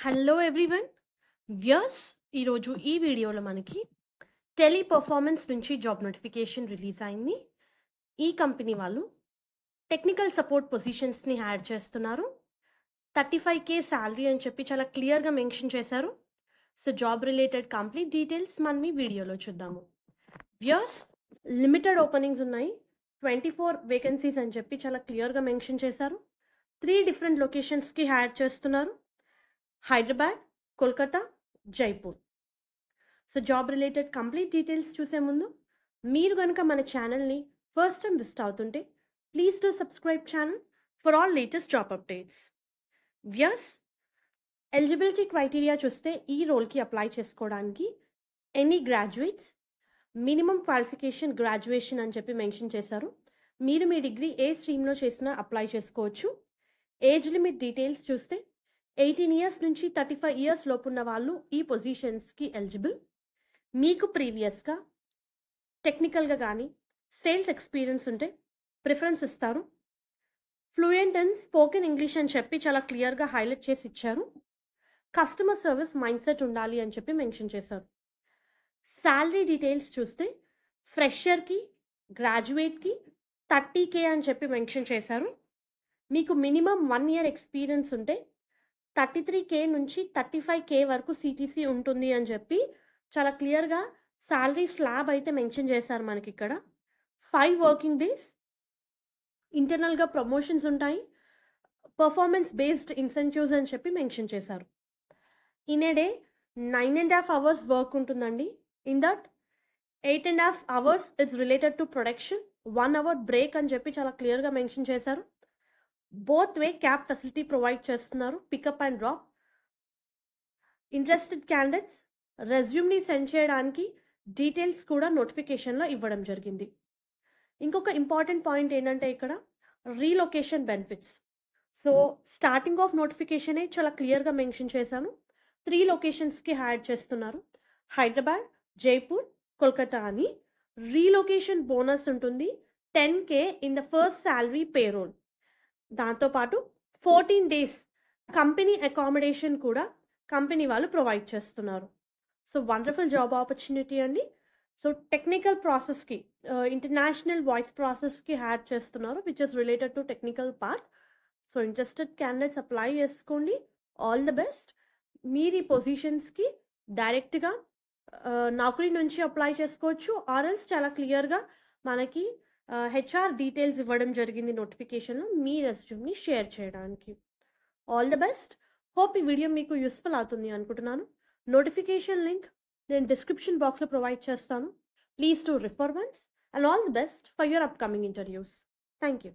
Hello everyone. Viewers, ఈరోజు ఈ వీడియోలో మనకి టెలి పర్ఫార్మెన్స్ నుంచి జాబ్ నోటిఫికేషన్ రిలీజ్ అయింది. ఈ కంపెనీ వాళ్ళు టెక్నికల్ సపోర్ట్ పొజిషన్స్ని యాడ్ చేస్తున్నారు. 35K శాలరీ అని చెప్పి చాలా క్లియర్గా మెన్షన్ చేశారు. So job related complete details మనం ఈ వీడియోలో చూద్దాము. వ్యూయర్స్, లిమిటెడ్ ఓపెనింగ్స్ ఉన్నాయి. 24 వేకెన్సీస్ అని చెప్పి చాలా క్లియర్గా మెన్షన్ చేశారు. 3 డిఫరెంట్ లొకేషన్స్కి యాడ్ చేస్తున్నారు: Hyderabad, Kolkata, Jaipur. So job related complete details చూసే ముందు మీరు కనుక మన ఛానల్ని ఫస్ట్ టైం విజిట్ అవుతుంటే please to subscribe channel for all latest job updates. Viewers, eligibility criteria చూస్తే ఈ రోల్కి అప్లై చేసుకోవడానికి any graduates, minimum qualification graduation అని చెప్పి మెన్షన్ చేశారు. మీరు మీ డిగ్రీ ఏ స్ట్రీమ్లో చేసినా అప్లై చేసుకోవచ్చు. ఏజ్ లిమిట్ డీటెయిల్స్ చూస్తే 18 ఇయర్స్ నుంచి 35 ఇయర్స్ లోపున్న వాళ్ళు ఈ పొజిషన్స్కి ఎలిజిబుల్. మీకు ప్రీవియస్గా టెక్నికల్గా కానీ సేల్స్ ఎక్స్పీరియన్స్ ఉంటే ప్రిఫరెన్స్ ఇస్తారు. ఫ్లూయెంట్ అండ్ స్పోకెన్ ఇంగ్లీష్ అని చెప్పి చాలా క్లియర్గా హైలైట్ చేసి ఇచ్చారు. కస్టమర్ సర్వీస్ మైండ్ సెట్ ఉండాలి అని చెప్పి మెన్షన్ చేశారు. శాలరీ డీటెయిల్స్ చూస్తే ఫ్రెషర్కి, గ్రాడ్యుయేట్కి 30K అని చెప్పి మెన్షన్ చేశారు. మీకు మినిమం 1 ఇయర్ ఎక్స్పీరియన్స్ ఉంటే 33K నుంచి 35K వరకు CTC ఉంటుంది అని చెప్పి చాలా క్లియర్గా శాలరీ స్లాబ్ అయితే మెన్షన్ చేశారు మనకి ఇక్కడ. 5 వర్కింగ్ డేస్, ఇంటర్నల్గా ప్రమోషన్స్ ఉంటాయి, పర్ఫార్మెన్స్ బేస్డ్ ఇన్సెంటివ్స్ అని చెప్పి మెన్షన్ చేశారు. In a day 9.5 hours work ఉంటుందండి. ఇన్ దట్ 8.5 hours it's related to production, 1 hour break అని చెప్పి చాలా క్లియర్గా మెన్షన్ చేశారు. Both way cab facility provide చేస్తున్నారు, pickup and drop. Interested candidates రెజ్యూమ్ని సెండ్ చేయడానికి డీటెయిల్స్ కూడా నోటిఫికేషన్లో ఇవ్వడం జరిగింది. ఇంకొక ఇంపార్టెంట్ పాయింట్ ఏంటంటే ఇక్కడ relocation benefits. So starting of నోటిఫికేషనే చాలా క్లియర్గా మెన్షన్ చేశాను. 3 లొకేషన్స్కి యాడ్ చేస్తున్నారు: హైదరాబాద్, జైపూర్, కోల్కతా అని. రీలొకేషన్ బోనస్ ఉంటుంది 10K in the first salary payroll. దాంతోపాటు 14 డేస్ కంపెనీ అకామిడేషన్ కూడా కంపెనీ వాళ్ళు ప్రొవైడ్ చేస్తున్నారు. సో వండర్ఫుల్ జాబ్ ఆపర్చునిటీ అండి. సో టెక్నికల్ ప్రాసెస్కి, ఇంటర్నేషనల్ వాయిస్ ప్రాసెస్కి యాడ్ చేస్తున్నారు, which is related to technical part. So interested candidates apply చేసుకోండి. All the best. మీరు ఈ పొజిషన్స్కి డైరెక్ట్గా నౌకరీ నుంచి అప్లై చేసుకోవచ్చు, ఆర్ఎల్స్ చాలా క్లియర్గా మనకి HR డీటెయిల్స్ ఇవ్వడం జరిగింది నోటిఫికేషన్లో మీ రెజ్యూమ్ని షేర్ చేయడానికి. All the best. హోప్ ఈ వీడియో మీకు యూస్ఫుల్ అవుతుంది అనుకుంటున్నాను. నోటిఫికేషన్ లింక్ నేను డిస్క్రిప్షన్ బాక్స్లో ప్రొవైడ్ చేస్తాను. Please to refer once and all the best for your upcoming interviews. Thank you.